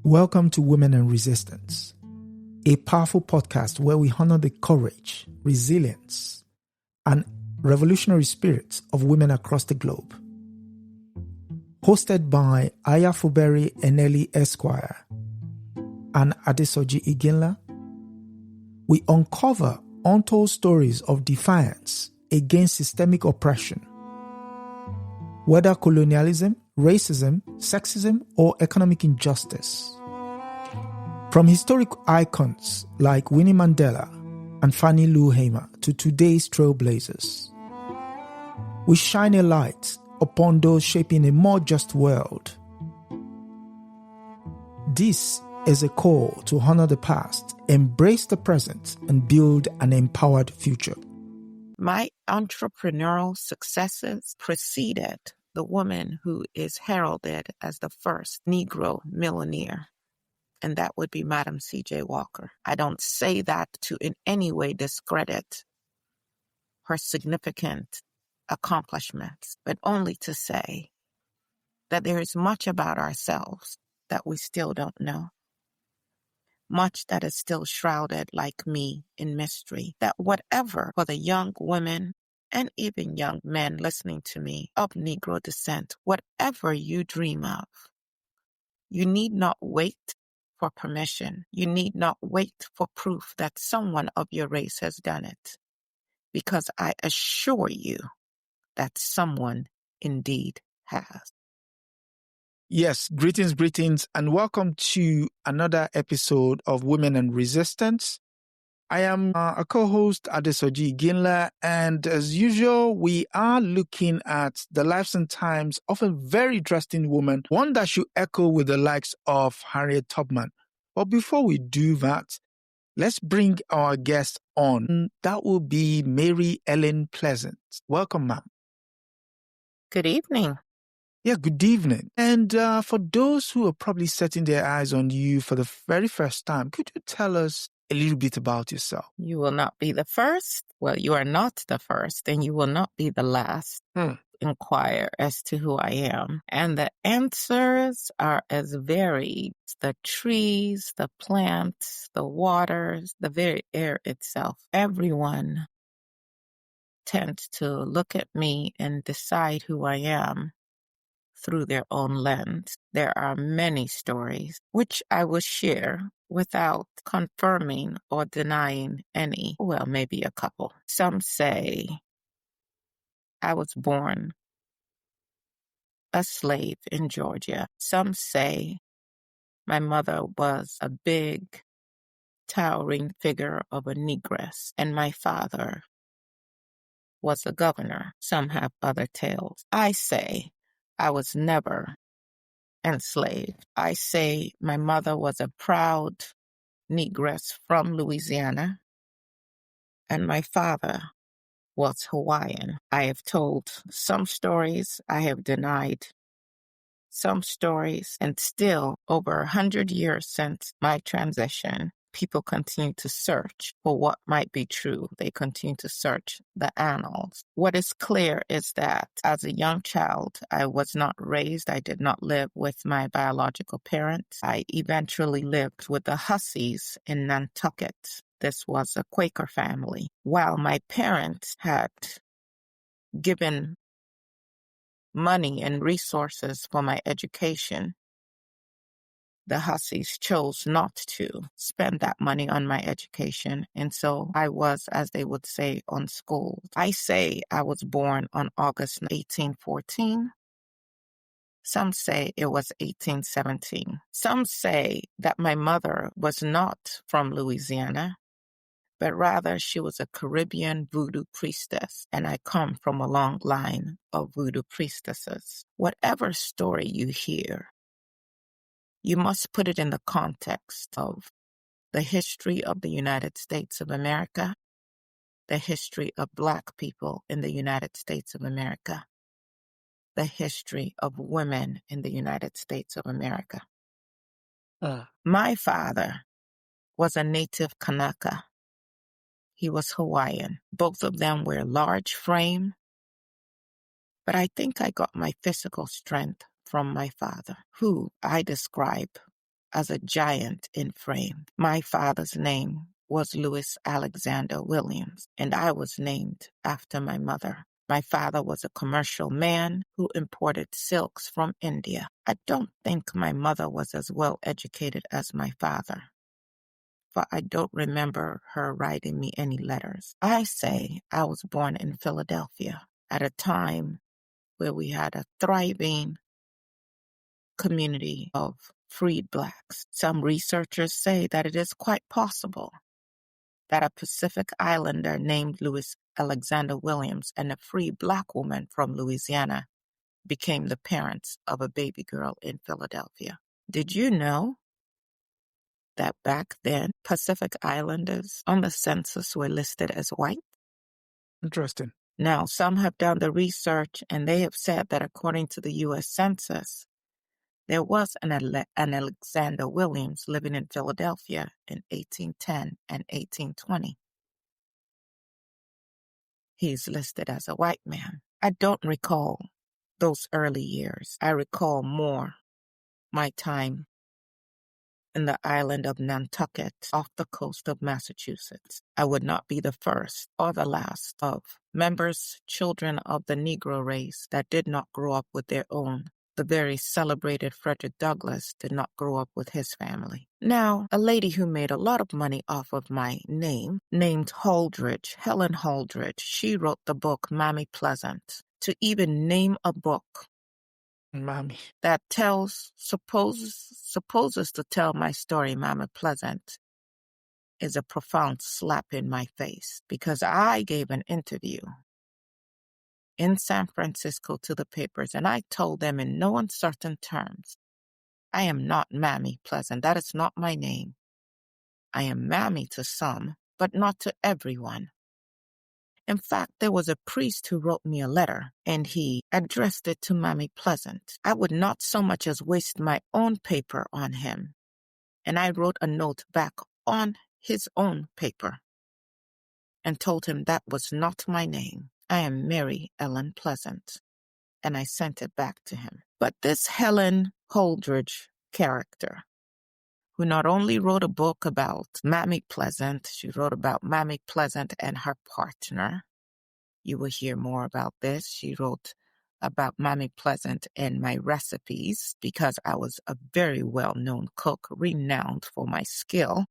Welcome to Women and Resistance, a powerful podcast where we honor the courage, resilience, and revolutionary spirits of women across the globe. Hosted by Aya Fubara Eneli Esq and Adesoji Iginla, we uncover untold stories of defiance against systemic oppression. Whether colonialism, racism, sexism, or economic injustice. From historic icons like Winnie Mandela and Fannie Lou Hamer to today's trailblazers, we shine a light upon those shaping a more just world. This is a call to honor the past, embrace the present, and build an empowered future. My entrepreneurial successes preceded the woman who is heralded as the first Negro millionaire, and that would be Madam C.J. Walker. I don't say that to in any way discredit her significant accomplishments, but only to say that there is much about ourselves that we still don't know. Much that is still shrouded, like me, in mystery. That whatever for the young women and even young men listening to me of Negro descent, whatever you dream of, you need not wait for permission. You need not wait for proof that someone of your race has done it. Because I assure you that someone indeed has. Yes, greetings, and welcome to another episode of Women and Resistance. I am a co-host, Adesoji Iginla, and as usual, we are looking at the lives and times of a very interesting woman, one that should echo with the likes of Harriet Tubman. But before we do that, let's bring our guest on. That will be Mary Ellen Pleasant. Welcome, ma'am. Good evening. Yeah, good evening. And for those who are probably setting their eyes on you for the very first time, could you tell us a little bit about yourself? You will not be the first. Well, you are not the first, and you will not be the last to inquire as to who I am. And the answers are as varied. The trees, the plants, the waters, the very air itself. Everyone tends to look at me and decide who I am through their own lens. There are many stories which I will share without confirming or denying any. Well, maybe a couple. Some say I was born a slave in Georgia. Some say my mother was a big, towering figure of a negress, and my father was a governor. Some have other tales. I say I was never enslaved. I say my mother was a proud negress from Louisiana, and my father was Hawaiian. I have told some stories, I have denied some stories, and still over 100 years since my transition, people continue to search for what might be true. They continue to search the annals. What is clear is that as a young child, I was not raised. I did not live with my biological parents. I eventually lived with the Hussies in Nantucket. This was a Quaker family. While my parents had given money and resources for my education, the Hussies chose not to spend that money on my education. And so I was, as they would say, unschooled. I say I was born on August 1814. Some say it was 1817. Some say that my mother was not from Louisiana, but rather she was a Caribbean voodoo priestess, and I come from a long line of voodoo priestesses. Whatever story you hear, you must put it in the context of the history of the United States of America, the history of Black people in the United States of America, the history of women in the United States of America. My father was a native Kanaka. He was Hawaiian. Both of them were large frame, but I think I got my physical strength from my father, who I describe as a giant in frame. My father's name was Louis Alexander Williams, and I was named after my mother. My father was a commercial man who imported silks from India. I don't think my mother was as well educated as my father, for I don't remember her writing me any letters. I say I was born in Philadelphia at a time where we had a thriving community of freed blacks. Some researchers say that it is quite possible that a Pacific Islander named Louis Alexander Williams and a free black woman from Louisiana became the parents of a baby girl in Philadelphia. Did you know that back then Pacific Islanders on the census were listed as white? Interesting. Now, some have done the research and they have said that according to the U.S. Census, there was an Alexander Williams living in Philadelphia in 1810 and 1820. He's listed as a white man. I don't recall those early years. I recall more my time in the island of Nantucket off the coast of Massachusetts. I would not be the first or the last of children of the Negro race that did not grow up with their own. The very celebrated Frederick Douglass did not grow up with his family. Now, a lady who made a lot of money off of my name, named Holdridge, Helen Holdridge, she wrote the book Mammy Pleasant. To even name a book Mommy. that supposes to tell my story, Mammy Pleasant, is a profound slap in my face, because I gave an interview in San Francisco to the papers, and I told them in no uncertain terms, I am not Mammy Pleasant. That is not my name. I am Mammy to some, but not to everyone. In fact, there was a priest who wrote me a letter, and he addressed it to Mammy Pleasant. I would not so much as waste my own paper on him, and I wrote a note back on his own paper and told him that was not my name. I am Mary Ellen Pleasant, and I sent it back to him. But this Helen Holdridge character, who not only wrote a book about Mammy Pleasant, she wrote about Mammy Pleasant and her partner. You will hear more about this. She wrote about Mammy Pleasant and my recipes because I was a very well-known cook, renowned for my skill.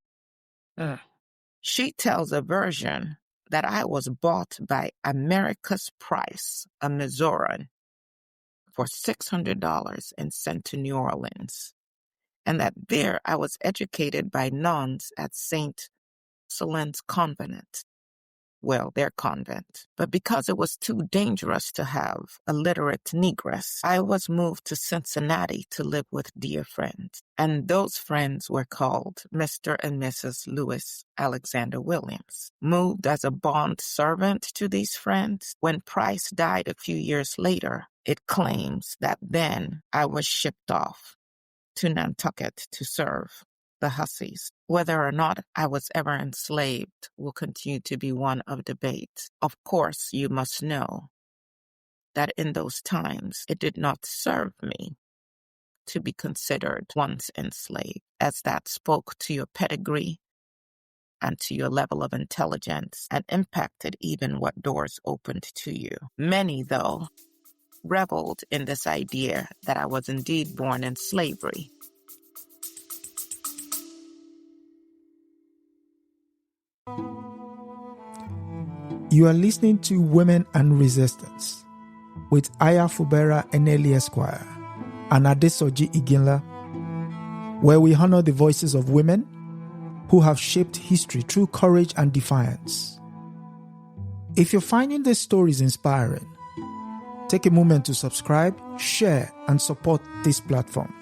She tells a version that I was bought by America's Price, a Missourian, for $600 and sent to New Orleans, and that there I was educated by nuns at St. Solene's Convent. Well, their convent. But because it was too dangerous to have a literate negress, I was moved to Cincinnati to live with dear friends. And those friends were called Mr. and Mrs. Louis Alexander Williams. Moved as a bond servant to these friends, when Price died a few years later, it claims that then I was shipped off to Nantucket to serve the hussies. Whether or not I was ever enslaved will continue to be one of debate. Of course, you must know that in those times, it did not serve me to be considered once enslaved, as that spoke to your pedigree and to your level of intelligence and impacted even what doors opened to you. Many, though, reveled in this idea that I was indeed born in slavery. You are listening to Women and Resistance with Aya Fubara Eneli Esq and Adesoji Iginla, where we honor the voices of women who have shaped history through courage and defiance. If you're finding these stories inspiring, take a moment to subscribe, share, and support this platform.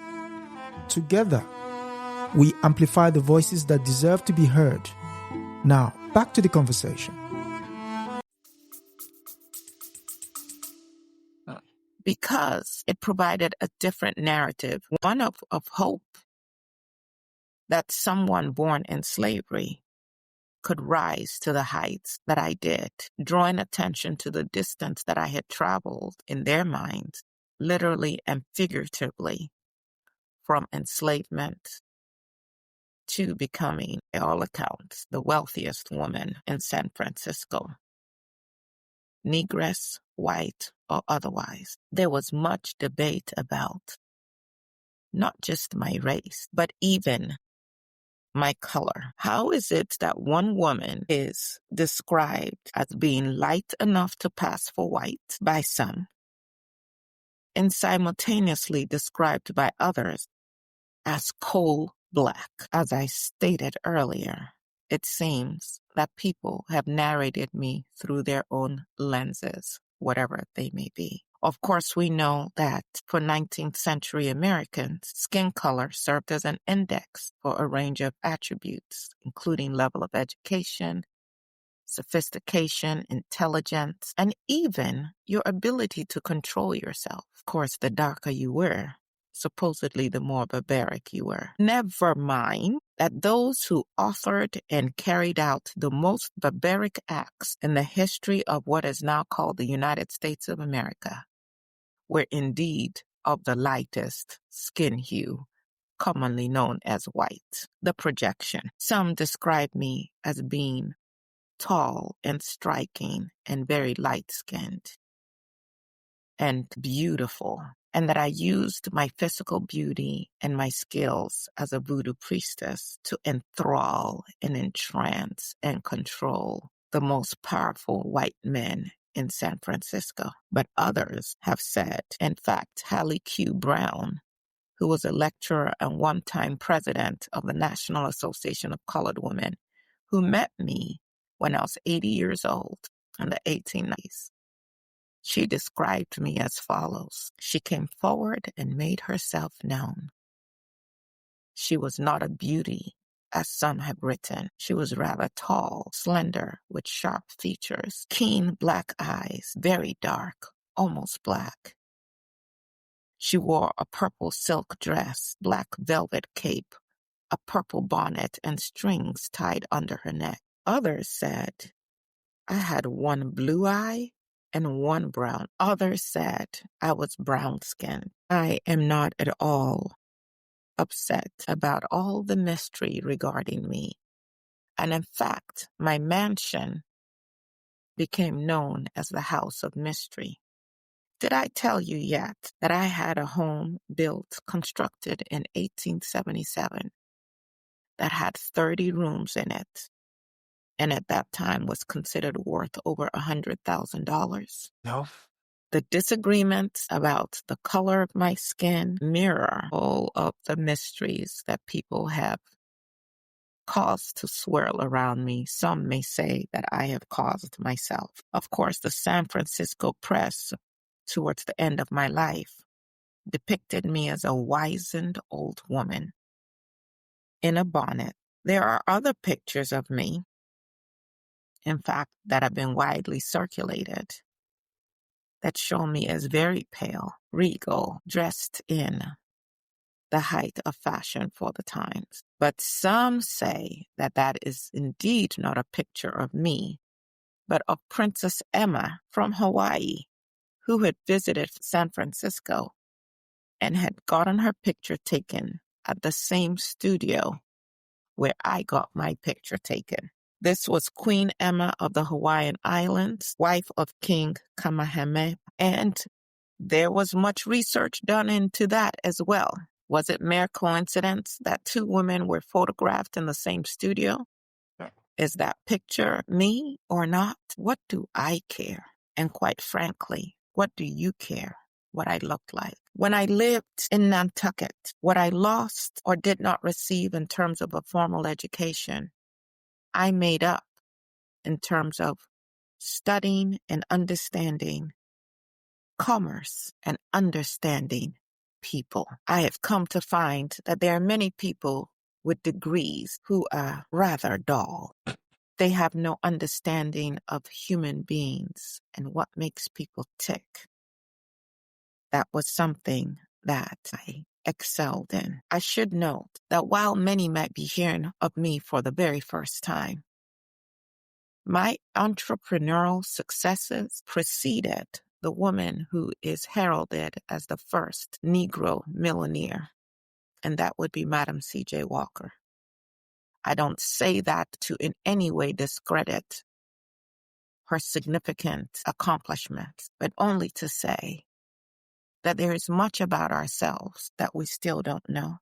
Together, we amplify the voices that deserve to be heard. Now, back to the conversation. Because it provided a different narrative, one of hope that someone born in slavery could rise to the heights that I did, drawing attention to the distance that I had traveled in their minds, literally and figuratively, from enslavement to becoming, by all accounts, the wealthiest woman in San Francisco. Negress, white, or otherwise. There was much debate about not just my race, but even my color. How is it that one woman is described as being light enough to pass for white by some, and simultaneously described by others as coal black? As I stated earlier, it seems that people have narrated me through their own lenses, whatever they may be. Of course, we know that for 19th century Americans, skin color served as an index for a range of attributes, including level of education, sophistication, intelligence, and even your ability to control yourself. Of course, the darker you were, supposedly the more barbaric you were. Never mind that those who authored and carried out the most barbaric acts in the history of what is now called the United States of America were indeed of the lightest skin hue, commonly known as white. The projection. Some describe me as being tall and striking and very light-skinned and beautiful, and that I used my physical beauty and my skills as a voodoo priestess to enthrall and entrance and control the most powerful white men in San Francisco. But others have said, in fact, Hallie Q. Brown, who was a lecturer and one-time president of the National Association of Colored Women, who met me when I was 80 years old in the 1890s. She described me as follows. She came forward and made herself known. She was not a beauty, as some have written. She was rather tall, slender, with sharp features, keen black eyes, very dark, almost black. She wore a purple silk dress, black velvet cape, a purple bonnet, and strings tied under her neck. Others said I had one blue eye and one brown. Others said I was brown-skinned. I am not at all upset about all the mystery regarding me. And in fact, my mansion became known as the House of Mystery. Did I tell you yet that I had a home constructed in 1877 that had 30 rooms in it, and at that time was considered worth over $100,000? No. The disagreements about the color of my skin mirror all of the mysteries that people have caused to swirl around me. Some may say that I have caused myself. Of course, the San Francisco press, towards the end of my life, depicted me as a wizened old woman in a bonnet. There are other pictures of me, in fact, that have been widely circulated, that show me as very pale, regal, dressed in the height of fashion for the times. But some say that that is indeed not a picture of me, but of Princess Emma from Hawaii, who had visited San Francisco and had gotten her picture taken at the same studio where I got my picture taken. This was Queen Emma of the Hawaiian Islands, wife of King Kamehameha, and there was much research done into that as well. Was it mere coincidence that two women were photographed in the same studio? Is that picture me or not? What do I care? And quite frankly, what do you care what I looked like? When I lived in Nantucket, what I lost or did not receive in terms of a formal education, I made up in terms of studying and understanding commerce and understanding people. I have come to find that there are many people with degrees who are rather dull. They have no understanding of human beings and what makes people tick. That was something that I excelled in. I should note that while many might be hearing of me for the very first time, my entrepreneurial successes preceded the woman who is heralded as the first Negro millionaire, and that would be Madam C.J. Walker. I don't say that to in any way discredit her significant accomplishments, but only to say that there is much about ourselves that we still don't know.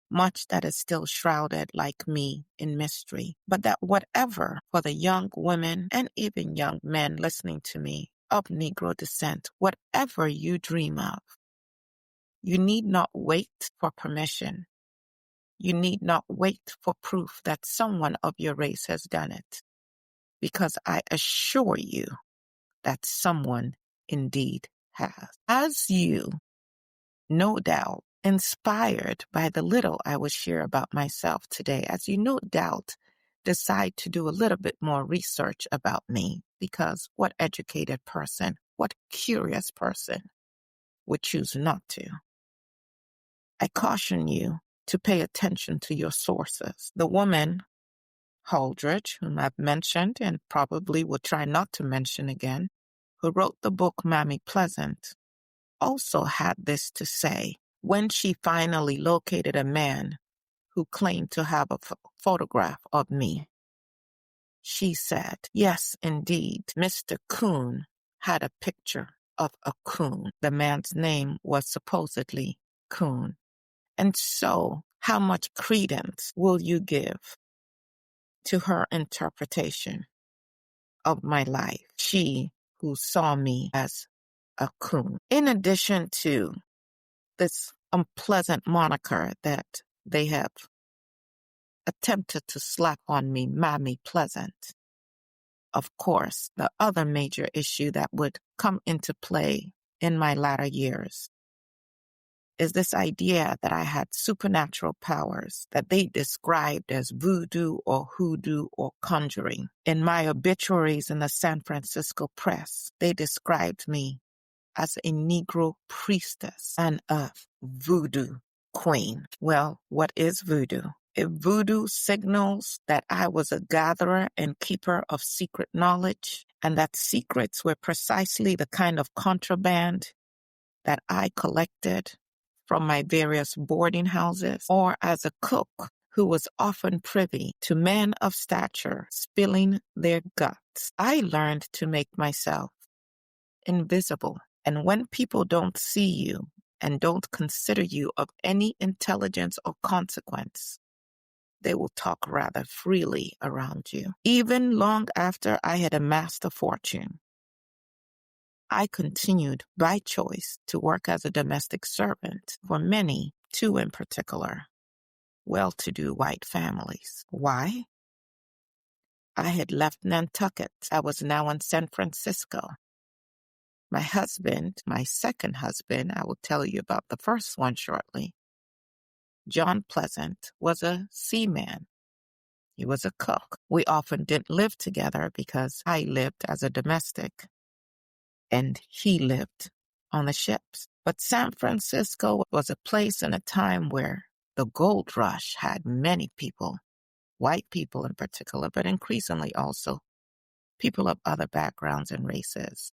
Much that is still shrouded, like me, in mystery. But that whatever, for the young women and even young men listening to me of Negro descent, whatever you dream of, you need not wait for permission. You need not wait for proof that someone of your race has done it. Because I assure you that someone indeed has. As you, no doubt, inspired by the little I will share about myself today, as you no doubt decide to do a little bit more research about me, because what educated person, what curious person would choose not to? I caution you to pay attention to your sources. The woman, Holdridge, whom I've mentioned and probably will try not to mention again, who wrote the book Mammy Pleasant, also had this to say when she finally located a man who claimed to have a photograph of me. She said, yes, indeed, Mr. Coon had a picture of a coon. The man's name was supposedly Coon. And so, how much credence will you give to her interpretation of my life? She who saw me as a coon. In addition to this unpleasant moniker that they have attempted to slap on me, Mammy Pleasant. Of course, the other major issue that would come into play in my latter years is this idea that I had supernatural powers that they described as voodoo or hoodoo or conjuring. In my obituaries in the San Francisco press, they described me as a Negro priestess and a voodoo queen. Well, what is voodoo? If voodoo signals that I was a gatherer and keeper of secret knowledge, and that secrets were precisely the kind of contraband that I collected from my various boarding houses, or as a cook who was often privy to men of stature spilling their guts, I learned to make myself invisible. And when people don't see you and don't consider you of any intelligence or consequence, they will talk rather freely around you. Even long after I had amassed a fortune, I continued by choice to work as a domestic servant for many, two in particular, well-to-do white families. Why? I had left Nantucket. I was now in San Francisco. My husband, my second husband, I will tell you about the first one shortly, John Pleasant, was a seaman. He was a cook. We often didn't live together because I lived as a domestic and he lived on the ships. But San Francisco was a place and a time where the gold rush had many people, white people in particular, but increasingly also people of other backgrounds and races,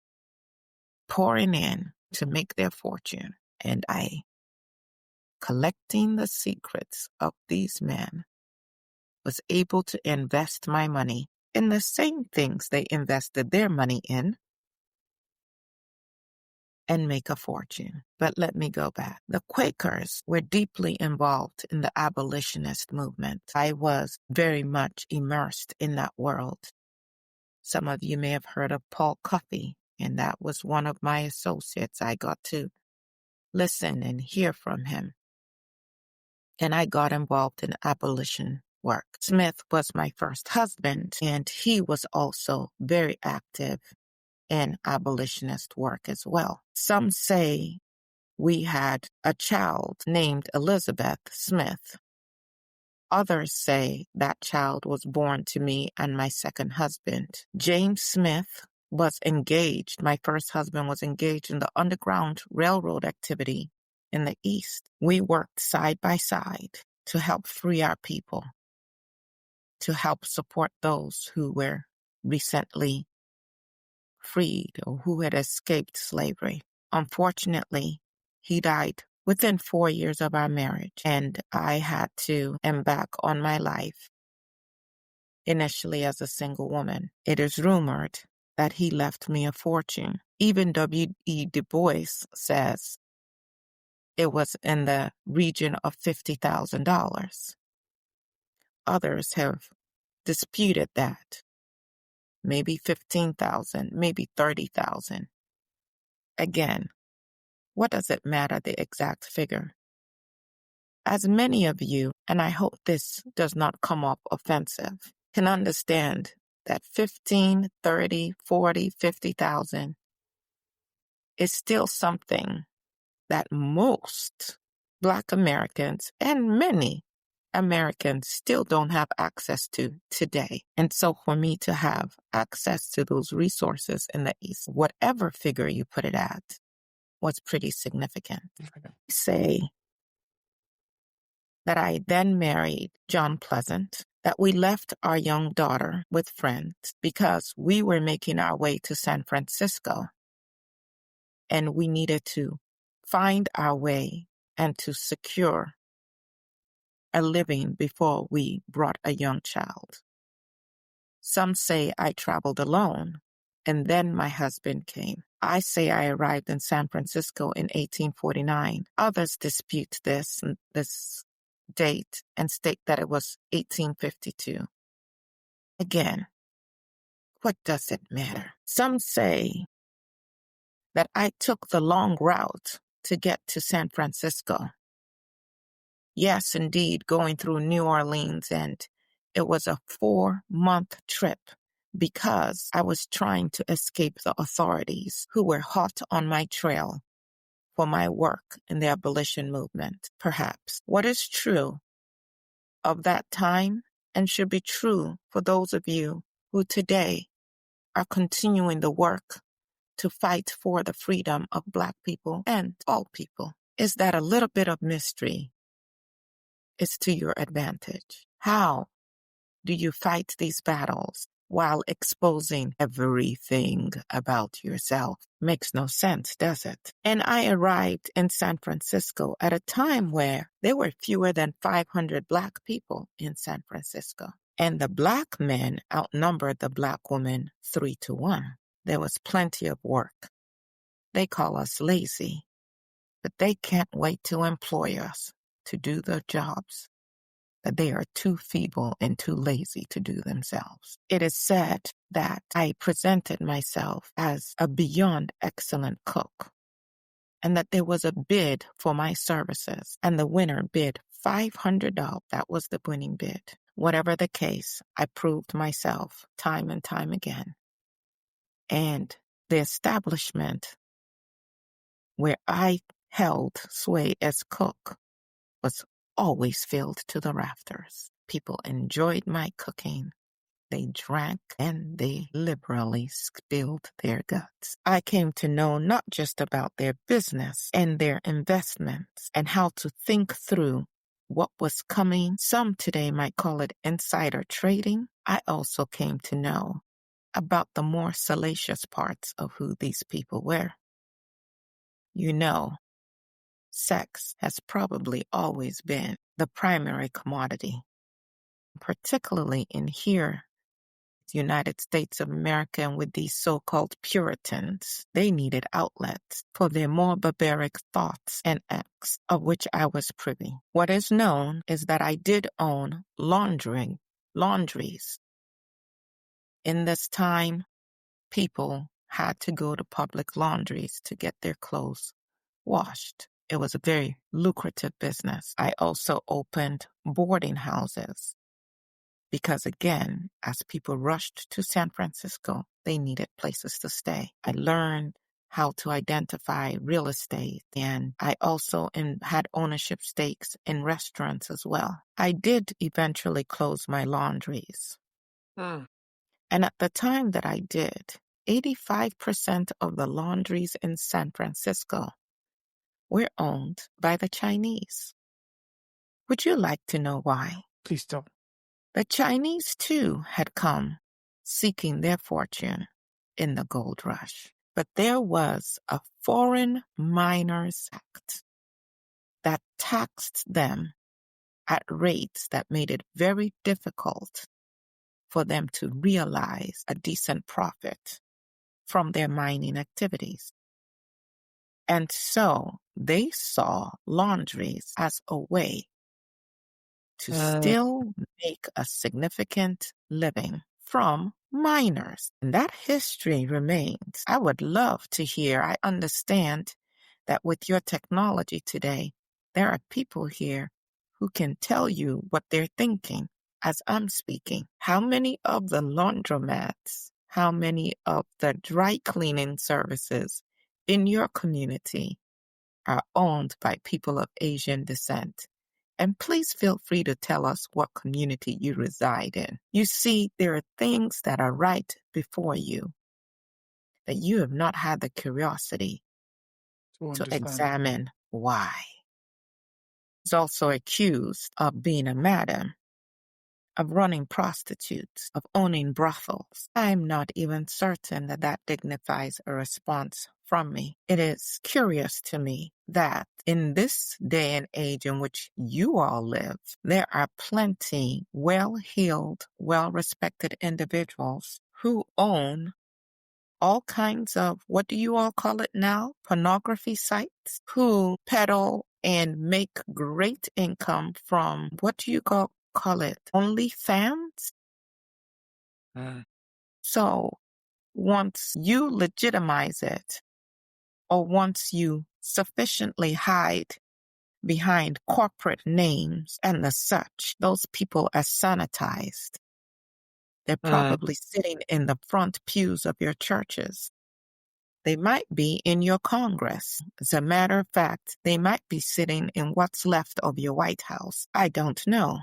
pouring in to make their fortune. And I, collecting the secrets of these men, was able to invest my money in the same things they invested their money in and make a fortune. But let me go back. The Quakers were deeply involved in the abolitionist movement. I was very much immersed in that world. Some of you may have heard of Paul Cuffey, and that was one of my associates. I got to listen and hear from him. And I got involved in abolition work. Smith was my first husband, and he was also very active in abolitionist work as well. Some say we had a child named Elizabeth Smith. Others say that child was born to me and my second husband. James Smith was engaged. My first husband was engaged in the Underground Railroad activity in the East. We worked side by side to help free our people, to help support those who were recently freed or who had escaped slavery. Unfortunately, he died within 4 years of our marriage, and I had to embark on my life initially as a single woman. It is rumored that he left me a fortune. Even W.E. Du Bois says it was in the region of $50,000. Others have disputed that. Maybe 15,000, maybe 30,000. Again, what does it matter, the exact figure? As many of you, and I hope this does not come off offensive, can understand that 15, 30, 40, 50,000 is still something that most Black Americans and many Americans still don't have access to today. And so for me to have access to those resources in the East, whatever figure you put it at, was pretty significant. Say that I then married John Pleasant, that we left our young daughter with friends because we were making our way to San Francisco and we needed to find our way and to secure a living before we brought a young child. Some say I traveled alone, and then my husband came. I say I arrived in San Francisco in 1849. Others dispute this date and state that it was 1852. Again, what does it matter? Some say that I took the long route to get to San Francisco. Yes, indeed, going through New Orleans, and it was a 4-month trip because I was trying to escape the authorities who were hot on my trail for my work in the abolition movement, perhaps. What is true of that time and should be true for those of you who today are continuing the work to fight for the freedom of Black people and all people is that a little bit of mystery is to your advantage. How do you fight these battles while exposing everything about yourself? Makes no sense, does it? And I arrived in San Francisco at a time where there were fewer than 500 Black people in San Francisco. And the Black men outnumbered the Black women 3-1. There was plenty of work. They call us lazy, but they can't wait to employ us to do the jobs that they are too feeble and too lazy to do themselves. It is said that I presented myself as a beyond excellent cook and that there was a bid for my services and the winner bid $500. That was the winning bid. Whatever the case, I proved myself time and time again. And the establishment where I held sway as cook was always filled to the rafters. People enjoyed my cooking. They drank and they liberally spilled their guts. I came to know not just about their business and their investments and how to think through what was coming. Some today might call it insider trading. I also came to know about the more salacious parts of who these people were. You know, sex has probably always been the primary commodity, particularly in here, the United States of America, and with these so-called Puritans. They needed outlets for their more barbaric thoughts and acts, of which I was privy. What is known is that I did own laundries. In this time, people had to go to public laundries to get their clothes washed. It was a very lucrative business. I also opened boarding houses because, again, as people rushed to San Francisco, they needed places to stay. I learned how to identify real estate, and I also had ownership stakes in restaurants as well. I did eventually close my laundries. And at the time that I did, 85% of the laundries in San Francisco were owned by the Chinese. Would you like to know why? Please don't. The Chinese, too, had come seeking their fortune in the gold rush. But there was a Foreign Miners Act that taxed them at rates that made it very difficult for them to realize a decent profit from their mining activities. And so they saw laundries as a way to still make a significant living from miners. And that history remains. I would love to hear. I understand that with your technology today, there are people here who can tell you what they're thinking as I'm speaking. How many of the laundromats, how many of the dry cleaning services in your community are owned by people of Asian descent? And please feel free to tell us what community you reside in. You see, there are things that are right before you that you have not had the curiosity to examine why. He's also accused of being a madam, of running prostitutes, of owning brothels. I'm not even certain that that dignifies a response from me. It is curious to me that in this day and age in which you all live, there are plenty well-heeled, well-respected individuals who own all kinds of, what do you all call it now? Pornography sites, who peddle and make great income from, what do you call it? OnlyFans? So once you legitimize it, or once you sufficiently hide behind corporate names and the such, those people are sanitized. They're probably sitting in the front pews of your churches. They might be in your Congress. As a matter of fact, they might be sitting in what's left of your White House. I don't know.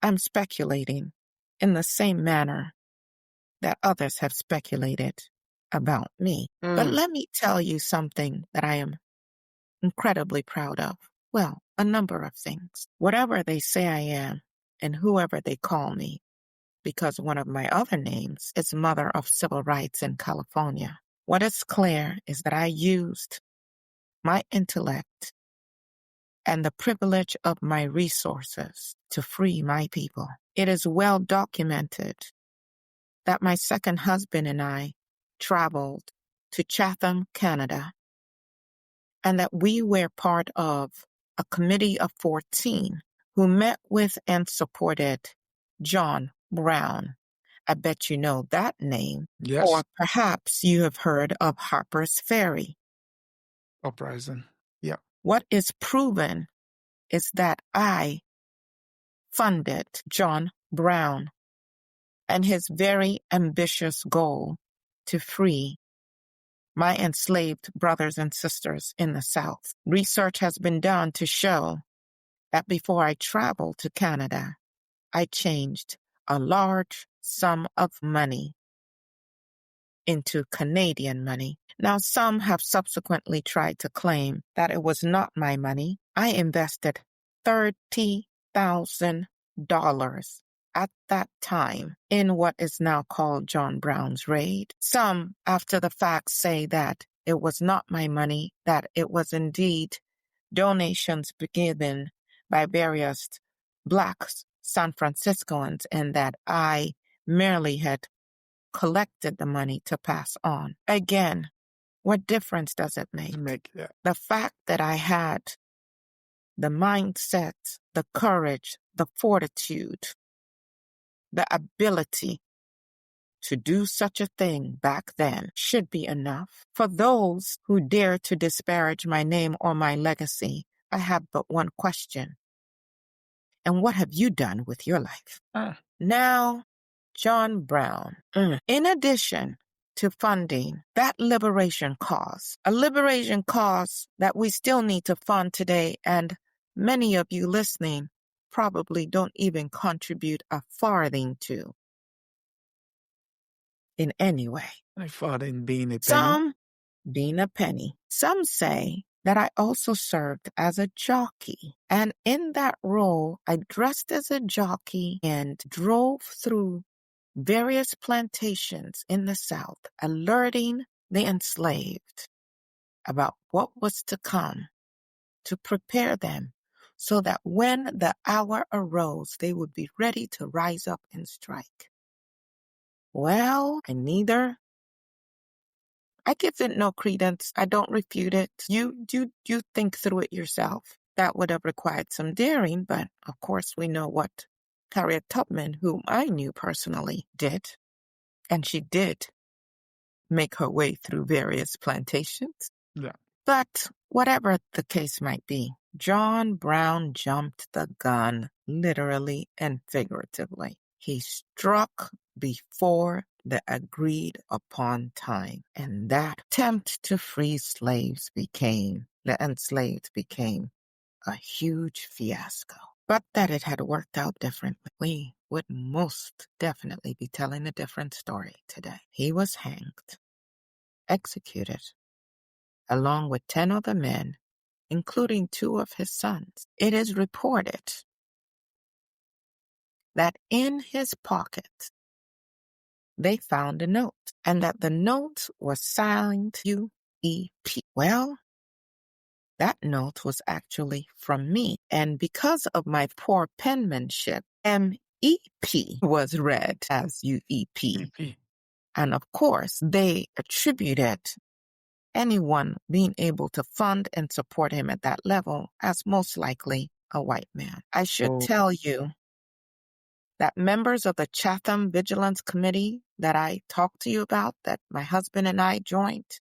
I'm speculating in the same manner that others have speculated about me. But let me tell you something that I am incredibly proud of. Well, a number of things. Whatever they say I am, and whoever they call me, because one of my other names is Mother of Civil Rights in California. What is clear is that I used my intellect and the privilege of my resources to free my people. It is well documented that my second husband and I traveled to Chatham, Canada, and that we were part of a committee of 14 who met with and supported John Brown. I bet you know that name. Yes. Or perhaps you have heard of Harper's Ferry. Uprising. Yeah. What is proven is that I funded John Brown and his very ambitious goal to free my enslaved brothers and sisters in the South. Research has been done to show that before I traveled to Canada, I changed a large sum of money into Canadian money. Now, some have subsequently tried to claim that it was not my money. I invested $30,000 at that time in what is now called John Brown's raid. Some, after the fact, say that it was not my money, that it was indeed donations given by various Black San Franciscans, and that I merely had collected the money to pass on. Again, what difference does it make? The fact that I had the mindset, the courage, the fortitude, the ability to do such a thing back then should be enough. For those who dare to disparage my name or my legacy, I have but one question. And what have you done with your life? Now, John Brown, in addition to funding that liberation cause, a liberation cause that we still need to fund today, and many of you listening probably don't even contribute a farthing to in any way. A farthing being a penny. Some being a penny. Some say that I also served as a jockey. And in that role, I dressed as a jockey and drove through various plantations in the South, alerting the enslaved about what was to come to prepare them so that when the hour arose, they would be ready to rise up and strike. Well, I give it no credence. I don't refute it. You think through it yourself. That would have required some daring, but of course we know what Harriet Tubman, whom I knew personally, did. And she did make her way through various plantations. Yeah. But whatever the case might be, John Brown jumped the gun, literally and figuratively. He struck before the agreed upon time, and that attempt to free the enslaved became a huge fiasco. But that it had worked out differently, we would most definitely be telling a different story today. He was hanged, executed, along with 10 other men, including 2 of his sons. It is reported that in his pocket they found a note, and that the note was signed U.E.P. Well, that note was actually from me, and because of my poor penmanship, M.E.P. was read as U.E.P. And of course, they attributed anyone being able to fund and support him at that level as most likely a white man. I should tell you that members of the Chatham Vigilance Committee that I talked to you about, that my husband and I joined,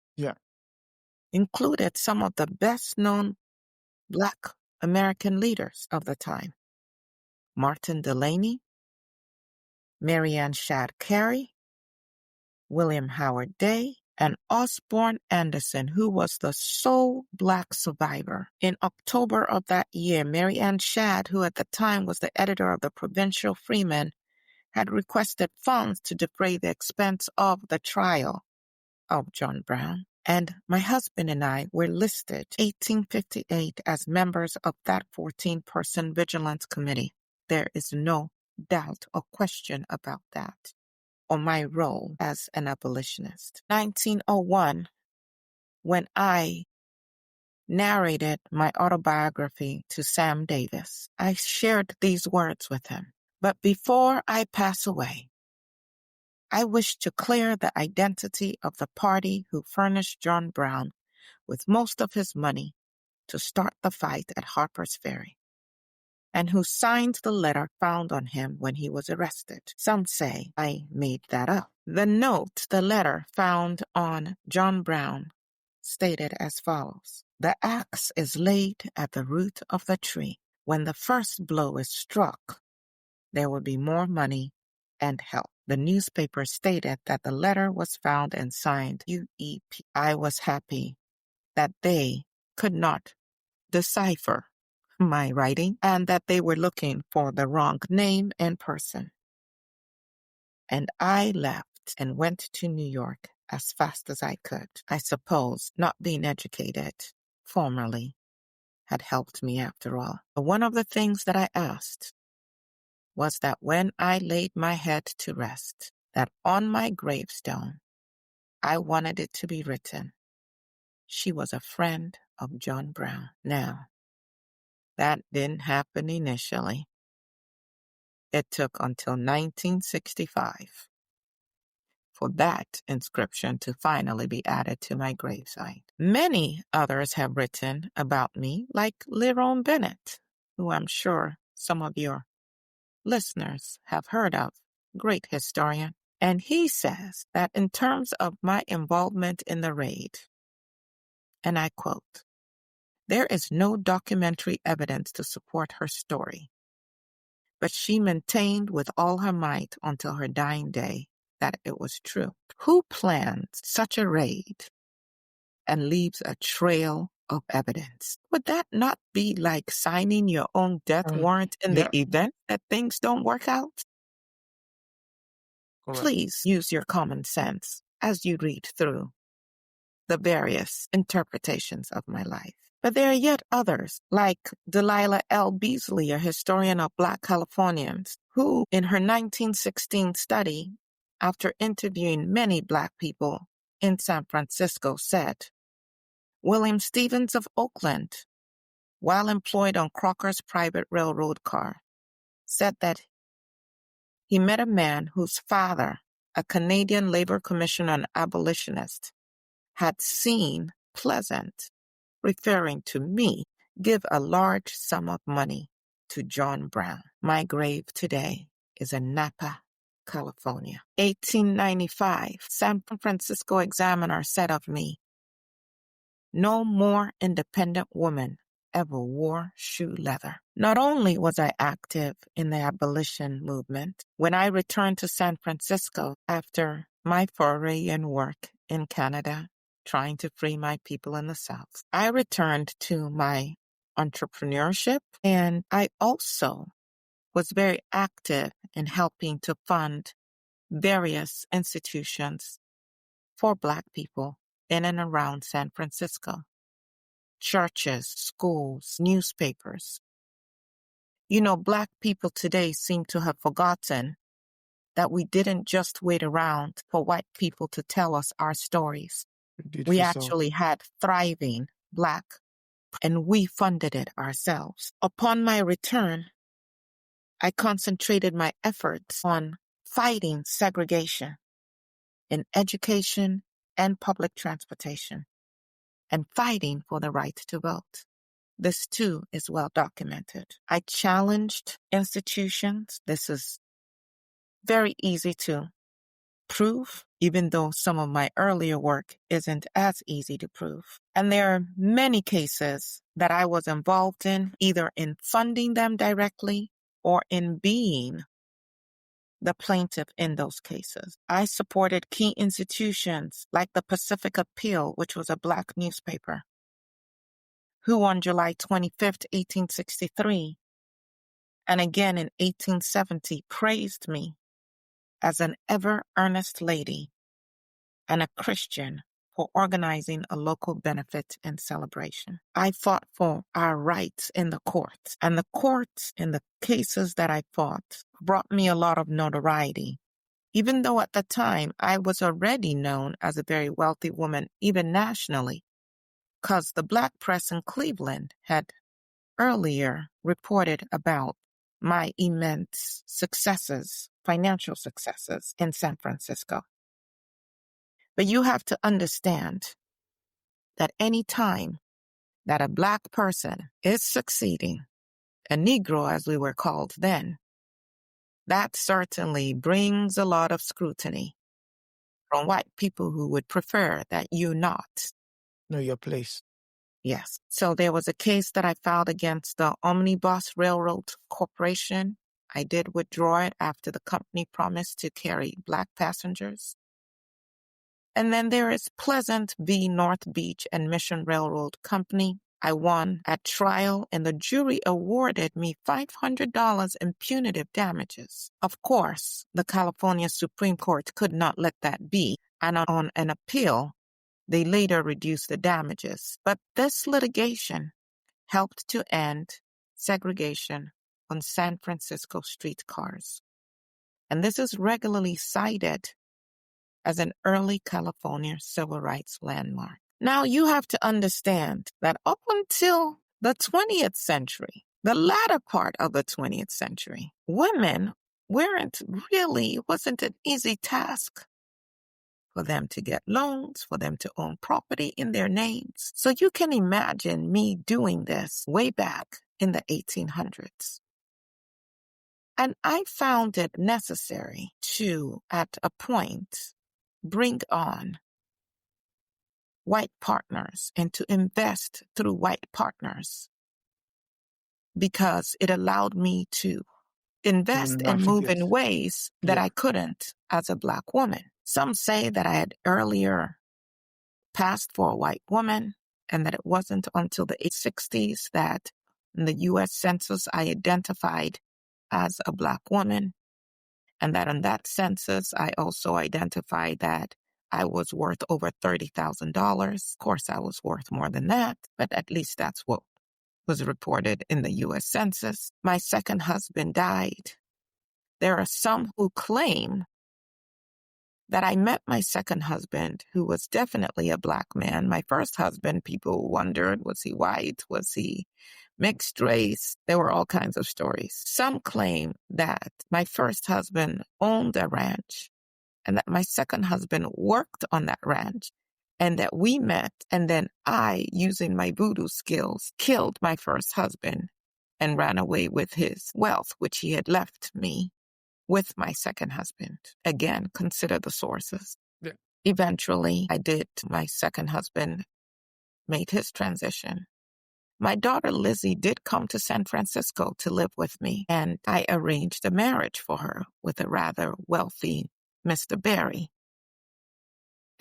included some of the best-known Black American leaders of the time. Martin Delany, Marianne Shadd Carey, William Howard Day, and Osborne Anderson, who was the sole Black survivor. In October of that year, Marianne Shadd, who at the time was the editor of the Provincial Freeman, had requested funds to defray the expense of the trial of John Brown. And my husband and I were listed 1858 as members of that 14-person vigilance committee. There is no doubt or question about that, or my role as an abolitionist. 1901, when I narrated my autobiography to Sam Davis, I shared these words with him. But before I pass away, I wish to clear the identity of the party who furnished John Brown with most of his money to start the fight at Harper's Ferry, and who signed the letter found on him when he was arrested. Some say I made that up. The letter found on John Brown stated as follows: "The axe is laid at the root of the tree. When the first blow is struck, there will be more money and help." The newspaper stated that the letter was found and signed U.E.P. I was happy that they could not decipher my writing and that they were looking for the wrong name and person. And I left and went to New York as fast as I could. I suppose not being educated formerly had helped me after all. One of the things that I asked was that when I laid my head to rest, that on my gravestone, I wanted it to be written, "She was a friend of John Brown." Now, that didn't happen initially. It took until 1965 for that inscription to finally be added to my gravesite. Many others have written about me, like Lerone Bennett, who I'm sure some of your listeners have heard of, great historian. And he says that in terms of my involvement in the raid, and I quote, "There is no documentary evidence to support her story, but she maintained with all her might until her dying day that it was true." Who plans such a raid and leaves a trail of evidence? Would that not be like signing your own death warrant in the event that things don't work out? Correct. Please use your common sense as you read through the various interpretations of my life. But there are yet others, like Delilah L. Beasley, a historian of Black Californians, who in her 1916 study, after interviewing many Black people in San Francisco, said, "William Stevens of Oakland while employed on Crocker's private railroad car, said that he met a man whose father, a Canadian Labor Commissioner and abolitionist, had seen Pleasant, referring to me, give a large sum of money to John Brown. My grave today is in Napa, California. 1895, San Francisco Examiner said of me, no more independent woman ever wore shoe leather. Not only was I active in the abolition movement, when I returned to San Francisco after my foray in work in Canada, trying to free my people in the South, I returned to my entrepreneurship, and I also was very active in helping to fund various institutions for Black people in and around San Francisco. Churches, schools, newspapers. You know, Black people today seem to have forgotten that we didn't just wait around for white people to tell us our stories. We actually had thriving Black, and we funded it ourselves. Upon my return, I concentrated my efforts on fighting segregation in education and public transportation, and fighting for the right to vote. This too is well documented. I challenged institutions. This is very easy to prove, even though some of my earlier work isn't as easy to prove. And there are many cases that I was involved in, either in funding them directly or in being the plaintiff in those cases. I supported key institutions like the Pacific Appeal, which was a Black newspaper, who on July 25th, 1863, and again in 1870, praised me as an ever-earnest lady and a Christian for organizing a local benefit and celebration. I fought for our rights in the courts, and the courts in the cases that I fought brought me a lot of notoriety, even though at the time I was already known as a very wealthy woman, even nationally, because the Black press in Cleveland had earlier reported about my immense successes, financial successes in San Francisco. But you have to understand that any time that a Black person is succeeding, a Negro as we were called then, that certainly brings a lot of scrutiny from white people who would prefer that you not know your place. Yes. So there was a case that I filed against the Omnibus Railroad Corporation. I did withdraw it after the company promised to carry Black passengers. And then there is Pleasant v. North Beach and Mission Railroad Company. I won at trial, and the jury awarded me $500 in punitive damages. Of course, the California Supreme Court could not let that be, and on an appeal, they later reduced the damages. But this litigation helped to end segregation on San Francisco streetcars. And this is regularly cited as an early California civil rights landmark. Now you have to understand that up until the 20th century, the latter part of the 20th century, women wasn't an easy task for them to get loans, for them to own property in their names. So you can imagine me doing this way back in the 1800s. And I found it necessary to, at a point, bring on white partners and to invest through white partners, because it allowed me to invest and move in ways that I couldn't as a Black woman. Some say that I had earlier passed for a white woman, and that it wasn't until the 60s that in the U.S. Census I identified as a Black woman, and that in that census I also identified that I was worth over $30,000. Of course, I was worth more than that, but at least that's what was reported in the U.S. Census. My second husband died. There are some who claim that I met my second husband, who was definitely a Black man. My first husband, people wondered, was he white? Was he mixed race. There were all kinds of stories. Some claim that my first husband owned a ranch and that my second husband worked on that ranch and that we met, and then I, using my voodoo skills, killed my first husband and ran away with his wealth, which he had left me with my second husband. Again, consider the sources. Yeah. Eventually, my second husband made his transition. My daughter Lizzie did come to San Francisco to live with me, and I arranged a marriage for her with a rather wealthy Mr. Berry.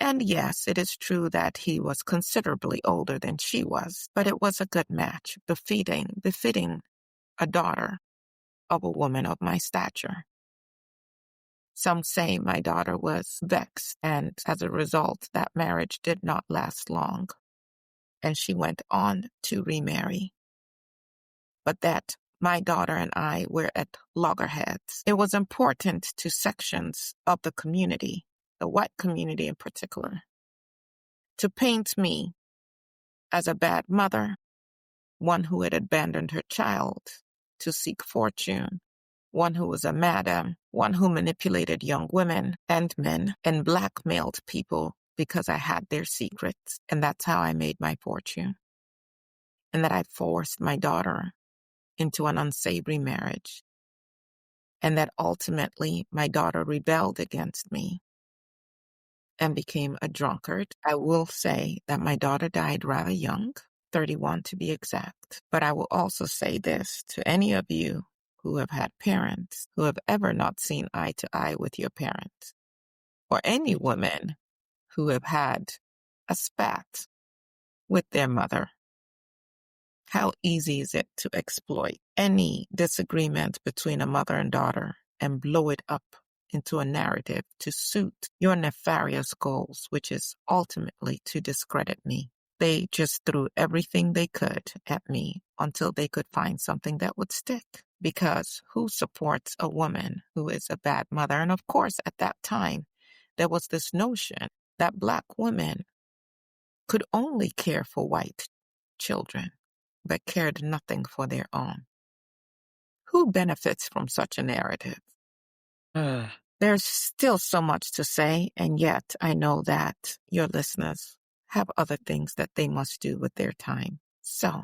And yes, it is true that he was considerably older than she was, but it was a good match, befitting a daughter of a woman of my stature. Some say my daughter was vexed, and as a result, that marriage did not last long, and she went on to remarry. But that my daughter and I were at loggerheads. It was important to sections of the community, the white community in particular, to paint me as a bad mother, one who had abandoned her child to seek fortune, one who was a madam, one who manipulated young women and men and blackmailed people because I had their secrets, and that's how I made my fortune. And that I forced my daughter into an unsavory marriage, and that ultimately my daughter rebelled against me and became a drunkard. I will say that my daughter died rather young, 31 to be exact. But I will also say this to any of you who have had parents who have ever not seen eye to eye with your parents, or any women who have had a spat with their mother. How easy is it to exploit any disagreement between a mother and daughter and blow it up into a narrative to suit your nefarious goals, which is ultimately to discredit me. They just threw everything they could at me until they could find something that would stick. Because who supports a woman who is a bad mother? And of course, at that time, there was this notion that Black women could only care for white children, but cared nothing for their own. Who benefits from such a narrative? There's still so much to say, and yet I know that your listeners have other things that they must do with their time. So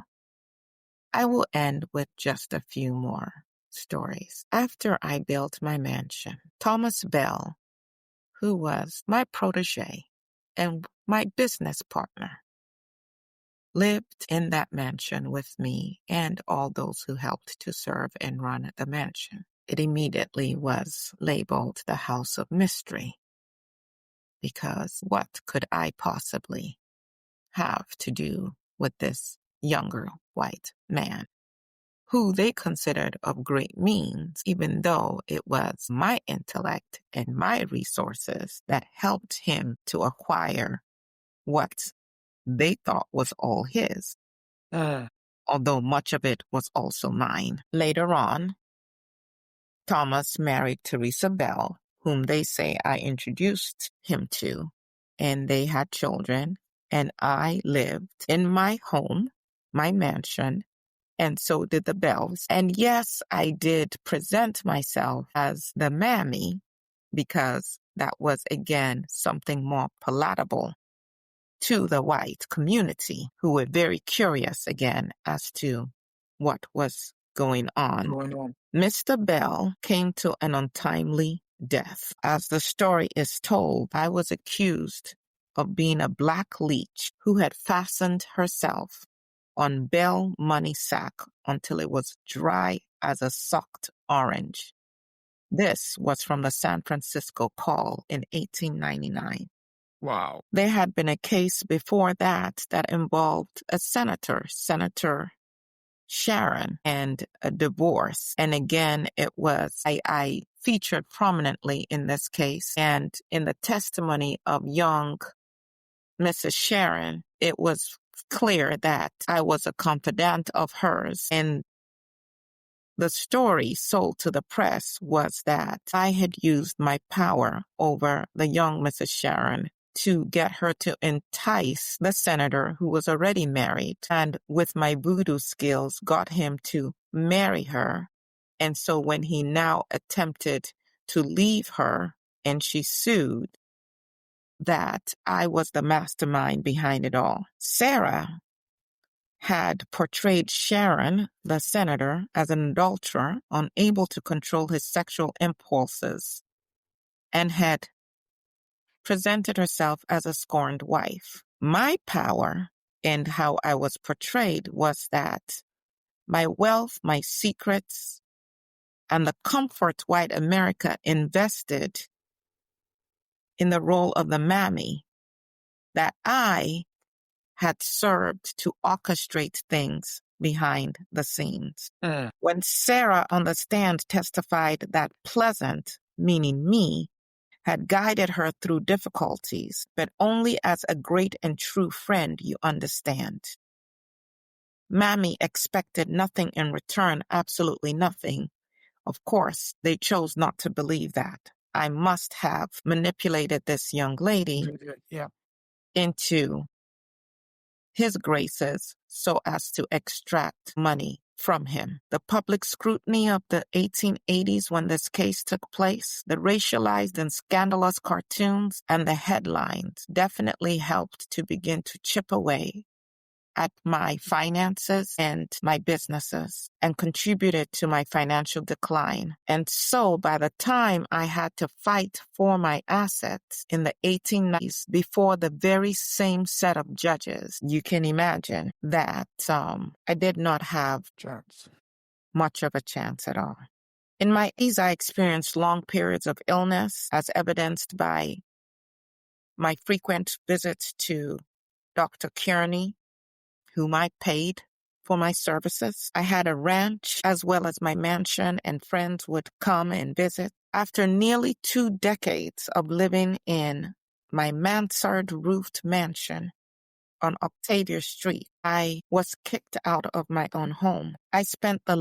I will end with just a few more stories. After I built my mansion, Thomas Bell, who was my protege and my business partner, lived in that mansion with me and all those who helped to serve and run the mansion. It immediately was labeled the House of Mystery, because what could I possibly have to do with this younger white man, who they considered of great means, even though it was my intellect and my resources that helped him to acquire what they thought was all his, although much of it was also mine. Later on, Thomas married Teresa Bell, whom they say I introduced him to, and they had children, and I lived in my home, my mansion, and so did the Bells. And yes, I did present myself as the mammy, because that was, again, something more palatable to the white community, who were very curious again as to what was going on. Mr. Bell came to an untimely death. As the story is told, I was accused of being a black leech who had fastened herself on Bell money sack until it was dry as a sucked orange. This was from the San Francisco Call in 1899. Wow. There had been a case before that involved a senator, Senator Sharon, and a divorce. And again, it was, I featured prominently in this case. And in the testimony of young Mrs. Sharon, it was clear that I was a confidant of hers. And the story sold to the press was that I had used my power over the young Mrs. Sharon to get her to entice the senator who was already married, and with my voodoo skills got him to marry her. And so when he now attempted to leave her and she sued, that I was the mastermind behind it all. Sarah had portrayed Sharon, the senator, as an adulterer, unable to control his sexual impulses, and had presented herself as a scorned wife. My power and how I was portrayed was that my wealth, my secrets, and the comfort white America invested in the role of the mammy, that I had served to orchestrate things behind the scenes. When Sarah on the stand testified that Pleasant, meaning me, had guided her through difficulties, but only as a great and true friend, you understand. Mammy expected nothing in return, absolutely nothing. Of course, they chose not to believe that. I must have manipulated this young lady into his graces so as to extract money from him. The public scrutiny of the 1880s when this case took place, the racialized and scandalous cartoons and the headlines definitely helped to begin to chip away at my finances and my businesses and contributed to my financial decline. And so by the time I had to fight for my assets in the 1890s before the very same set of judges, you can imagine that I did not have much of a chance at all. In my 80s, I experienced long periods of illness as evidenced by my frequent visits to Dr. Kearney, whom I paid for my services. I had a ranch as well as my mansion, and friends would come and visit. After nearly 2 decades of living in my mansard-roofed mansion on Octavia Street, I was kicked out of my own home. I spent the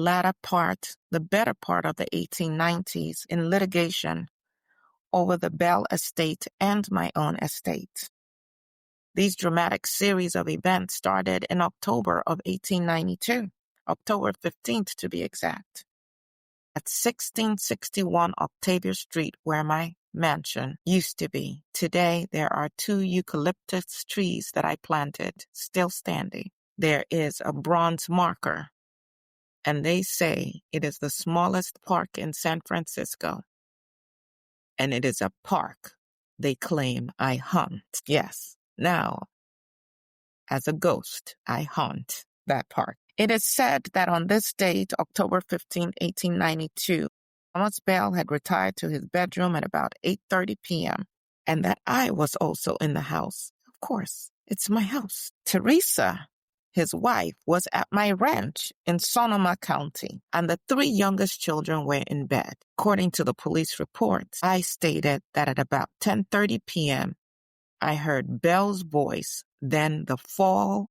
better part of the 1890s in litigation over the Bell estate and my own estate. These dramatic series of events started in October of 1892, October 15th to be exact, at 1661 Octavia Street, where my mansion used to be. Today, there are 2 eucalyptus trees that I planted, still standing. There is a bronze marker, and they say it is the smallest park in San Francisco, and it is a park they claim I hunt. Yes. Now, as a ghost, I haunt that park. It is said that on this date, October 15, 1892, Thomas Bell had retired to his bedroom at about 8:30 p.m., and that I was also in the house. Of course, it's my house. Teresa, his wife, was at my ranch in Sonoma County, and the 3 youngest children were in bed. According to the police reports, I stated that at about 10:30 p.m., I heard Bell's voice, then the fall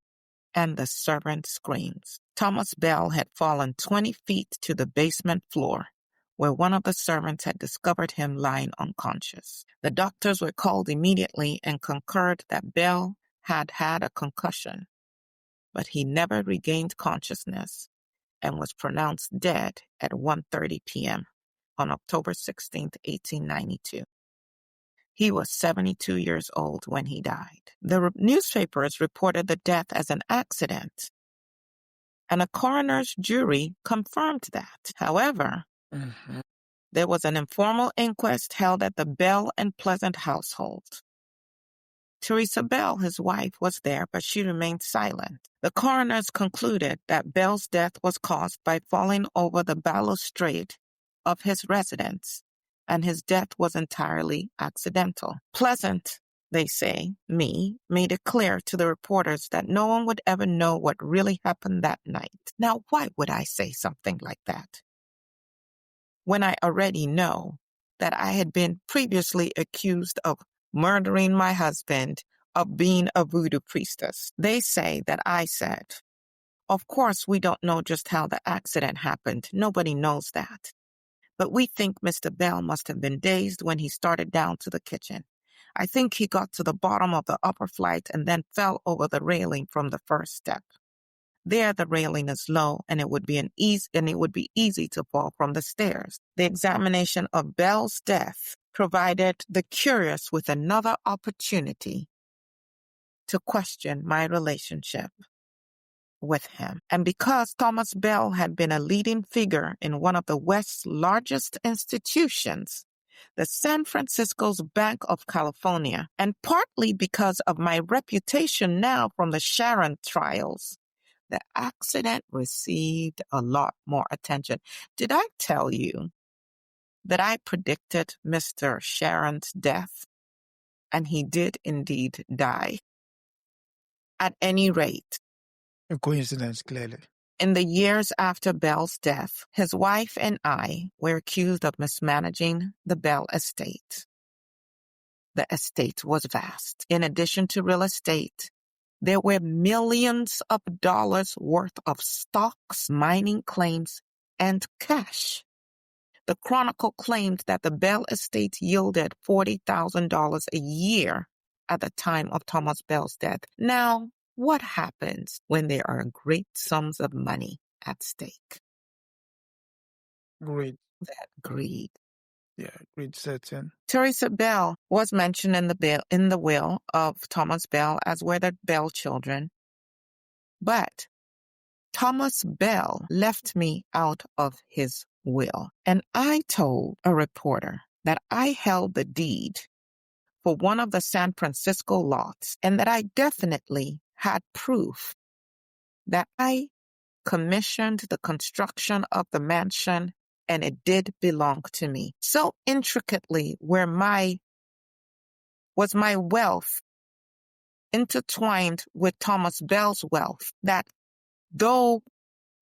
and the servant screams. Thomas Bell had fallen 20 feet to the basement floor, where one of the servants had discovered him lying unconscious. The doctors were called immediately and concurred that Bell had had a concussion, but he never regained consciousness and was pronounced dead at 1:30 p.m. on October 16, 1892. He was 72 years old when he died. The newspapers reported the death as an accident, and a coroner's jury confirmed that. However, there was an informal inquest held at the Bell and Pleasant household. Teresa Bell, his wife, was there, but she remained silent. The coroners concluded that Bell's death was caused by falling over the balustrade of his residence, and his death was entirely accidental. Pleasant, they say, made it clear to the reporters that no one would ever know what really happened that night. Now, why would I say something like that when I already know that I had been previously accused of murdering my husband, of being a voodoo priestess? They say that I said, of course, we don't know just how the accident happened. Nobody knows that. But we think Mr. Bell must have been dazed when he started down to the kitchen. I think he got to the bottom of the upper flight and then fell over the railing from the first step. There, the railing is low, and it would be easy to fall from the stairs. The examination of Bell's death provided the curious with another opportunity to question my relationship with him. And because Thomas Bell had been a leading figure in one of the West's largest institutions, the San Francisco's Bank of California, and partly because of my reputation now from the Sharon trials, the accident received a lot more attention. Did I tell you that I predicted Mr. Sharon's death? And he did indeed die. At any rate, A coincidence, clearly. in the years after Bell's death, his wife and I were accused of mismanaging the Bell estate. The estate was vast. In addition to real estate, there were millions of dollars worth of stocks, mining claims, and cash. The Chronicle claimed that the Bell estate yielded $40,000 a year at the time of Thomas Bell's death. Now, what happens when there are great sums of money at stake? Great. That greed. Yeah, great setting. Teresa Bell was mentioned in the will of Thomas Bell, as were the Bell children. But Thomas Bell left me out of his will. And I told a reporter that I held the deed for one of the San Francisco lots and that I definitely had proof that I commissioned the construction of the mansion and it did belong to me. So intricately was my wealth intertwined with Thomas Bell's wealth that though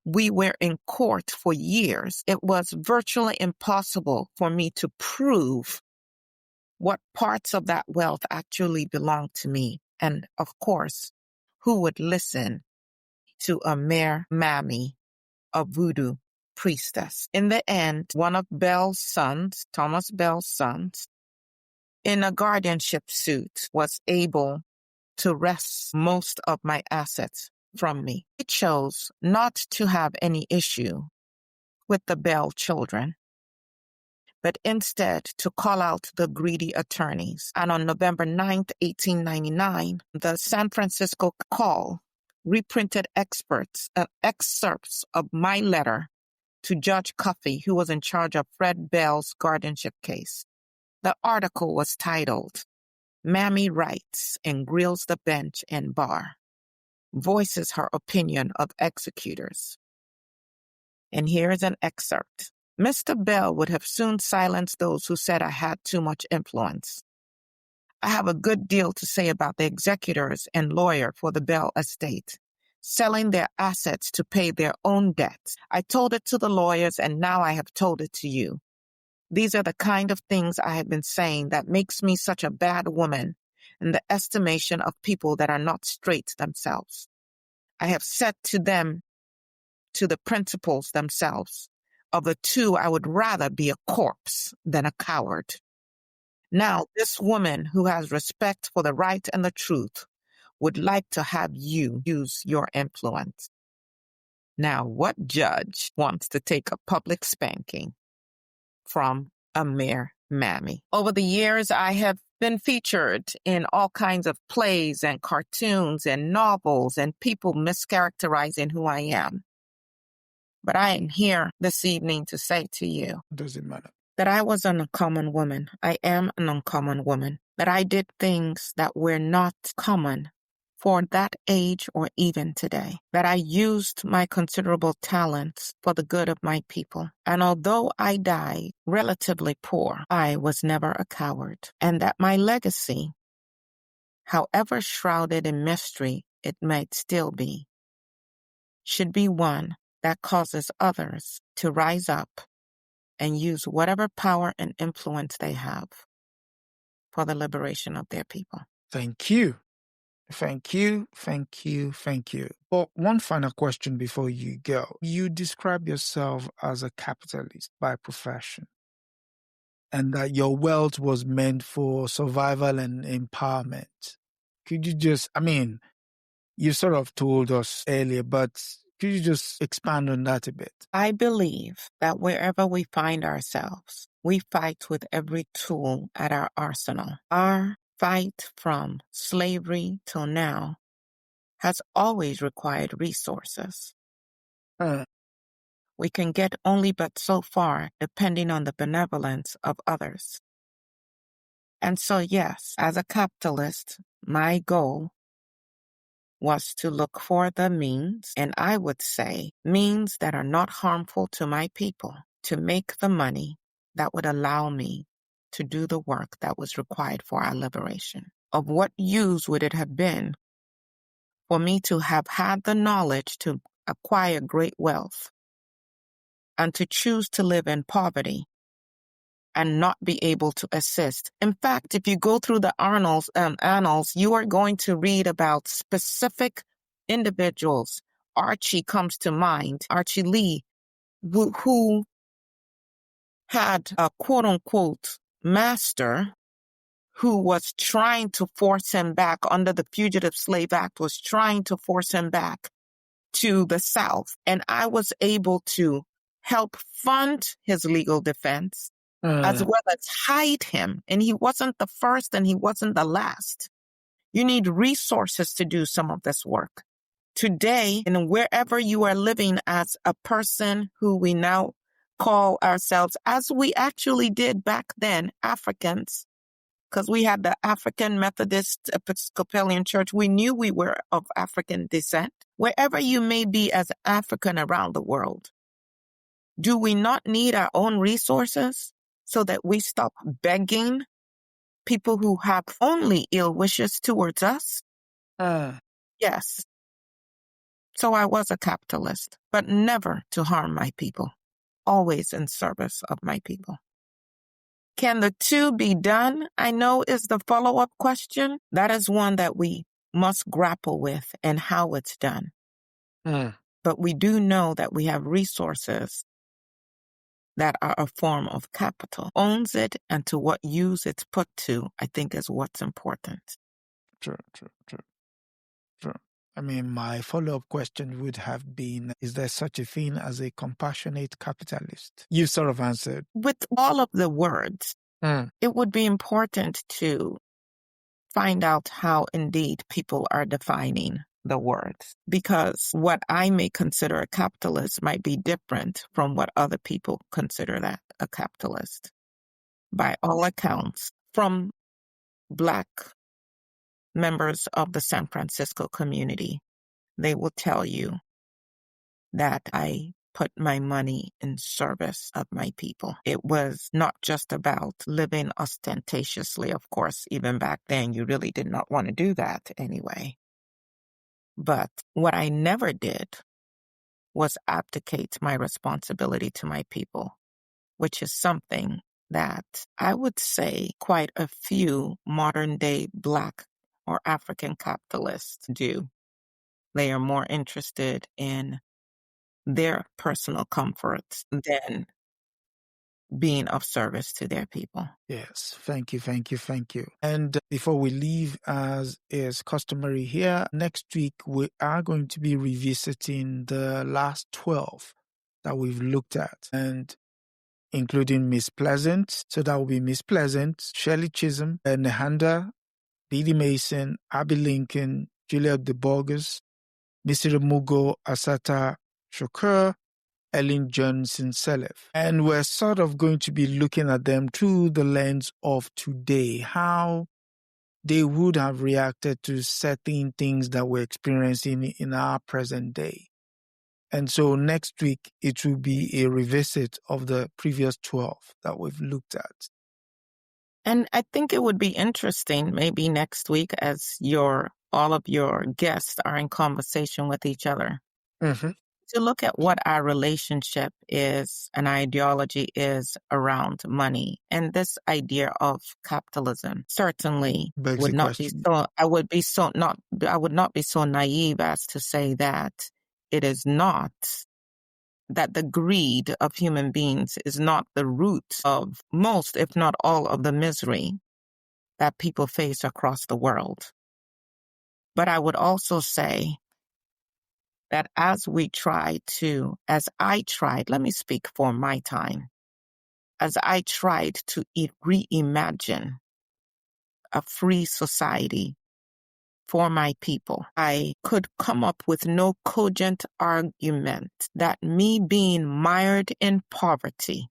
we were in court for years, it was virtually impossible for me to prove what parts of that wealth actually belonged to me. And of course, who would listen to a mere mammy, a voodoo priestess? In the end, one of Bell's sons, Thomas Bell's sons, in a guardianship suit, was able to wrest most of my assets from me. I chose not to have any issue with the Bell children, but instead to call out the greedy attorneys. And on November 9th, 1899, the San Francisco Call reprinted excerpts of my letter to Judge Cuffey, who was in charge of Fred Bell's guardianship case. The article was titled, "Mammy Writes and Grills the Bench and Bar, Voices Her Opinion of Executors." And here is an excerpt. Mr. Bell would have soon silenced those who said I had too much influence. I have a good deal to say about the executors and lawyer for the Bell estate, selling their assets to pay their own debts. I told it to the lawyers, and now I have told it to you. These are the kind of things I have been saying that makes me such a bad woman in the estimation of people that are not straight themselves. I have said to them, to the principals themselves, of the two, I would rather be a corpse than a coward. Now, this woman who has respect for the right and the truth would like to have you use your influence. Now, what judge wants to take a public spanking from a mere mammy? Over the years, I have been featured in all kinds of plays and cartoons and novels and people mischaracterizing who I am. But I am here this evening to say to you, Doesn't matter, that I was an uncommon woman. I am an uncommon woman. That I did things that were not common for that age or even today. That I used my considerable talents for the good of my people. And although I died relatively poor, I was never a coward. And that my legacy, however shrouded in mystery it might still be, should be one that causes others to rise up and use whatever power and influence they have for the liberation of their people. Thank you. Thank you. Thank you. Thank you. But one final question before you go. You describe yourself as a capitalist by profession. and that your wealth was meant for survival and empowerment. Could you just, you sort of told us earlier, but could you just expand on that a bit? I believe that wherever we find ourselves, we fight with every tool at our arsenal. Our fight from slavery till now has always required resources. We can get only but so far depending on the benevolence of others. And so, yes, as a capitalist, my goal was to look for the means, and I would say means that are not harmful to my people, to make the money that would allow me to do the work that was required for our liberation. Of what use would it have been for me to have had the knowledge to acquire great wealth and to choose to live in poverty and not be able to assist? In fact, if you go through the annals, you are going to read about specific individuals. Archie comes to mind, Archie Lee, who had a quote-unquote master who was trying to force him back under the Fugitive Slave Act, was trying to force him back to the South. And I was able to help fund his legal defense as well as hide him. And he wasn't the first and he wasn't the last. You need resources to do some of this work. Today, and wherever you are living as a person who we now call ourselves, as we actually did back then, Africans, because we had the African Methodist Episcopalian Church. We knew we were of African descent. Wherever you may be as African around the world, do we not need our own resources so that we stop begging people who have only ill wishes towards us? Yes. So I was a capitalist, but never to harm my people, always in service of my people. Can the two be done? I know is the follow-up question. That is one that we must grapple with and how it's done. But we do know that we have resources that are a form of capital. Owns it and to what use it's put to, I think is what's important. True. My follow-up question would have been, is there such a thing as a compassionate capitalist? You sort of answered. With all of the words, it would be important to find out how indeed people are defining the words, because what I may consider a capitalist might be different from what other people consider that a capitalist. By all accounts, from Black members of the San Francisco community, they will tell you that I put my money in service of my people. It was not just about living ostentatiously. Of course, even back then, you really did not want to do that anyway. But what I never did was abdicate my responsibility to my people, which is something that I would say quite a few modern-day Black or African capitalists do. They are more interested in their personal comforts than being of service to their people. Yes, thank you. And before we leave, as is customary here, next week we are going to be revisiting the last 12 that we've looked at, and including Miss Pleasant. So that will be Miss Pleasant, Shirley Chisholm, Nehanda, B.D. Mason, Abby Lincoln, Juliet De Borges, Mr. Mugo Asata Shokur, Ellen Johnson Selef. And we're sort of going to be looking at them through the lens of today, how they would have reacted to certain things that we're experiencing in our present day. And so next week, it will be a revisit of the previous 12 that we've looked at. And I think it would be interesting maybe next week as all of your guests are in conversation with each other, to look at what our relationship is and ideology is around money. And this idea of capitalism certainly would not be so, I would not be so naive as to say that it is not that the greed of human beings is not the root of most, if not all, of the misery that people face across the world. But I would also say that as I tried, let me speak for my time, as I tried to reimagine a free society for my people, I could come up with no cogent argument that me being mired in poverty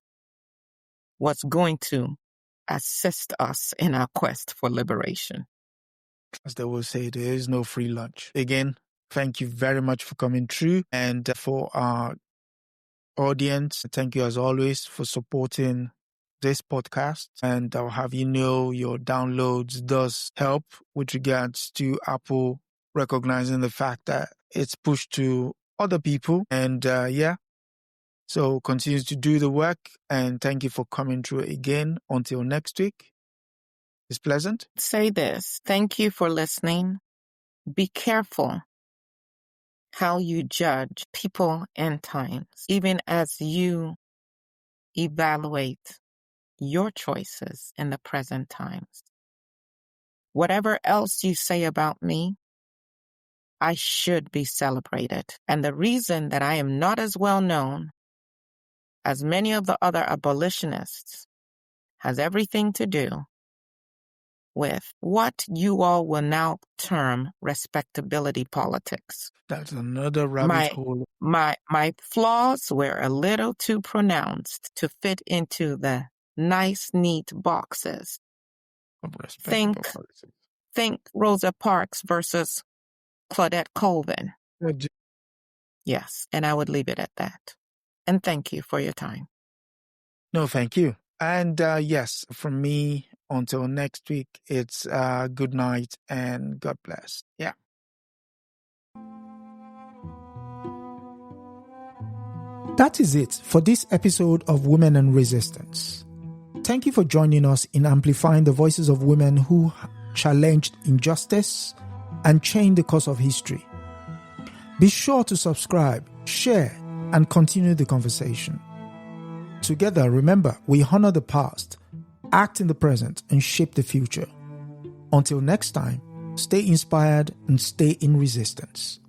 was going to assist us in our quest for liberation. As they will say, there is no free lunch. Again, thank you very much for coming through. And for our audience, thank you as always for supporting this podcast. And I'll have you know your downloads does help with regards to Apple recognizing the fact that it's pushed to other people. And so continue to do the work. And thank you for coming through again. Until next week. It's pleasant. Say this. Thank you for listening. Be careful how you judge people and times, even as you evaluate your choices in the present times. Whatever else you say about me, I should be celebrated. And the reason that I am not as well known as many of the other abolitionists has everything to do with what you all will now term respectability politics. That's another rabbit hole. My flaws were a little too pronounced to fit into the nice, neat boxes. Think Rosa Parks versus Claudette Colvin. Yes, and I would leave it at that. And thank you for your time. No, thank you. And yes, from me, until next week, it's good night and God bless. Yeah. That is it for this episode of Women and Resistance. Thank you for joining us in amplifying the voices of women who challenged injustice and changed the course of history. Be sure to subscribe, share, and continue the conversation. Together, remember, we honor the past, act in the present, and shape the future. Until next time, stay inspired and stay in resistance.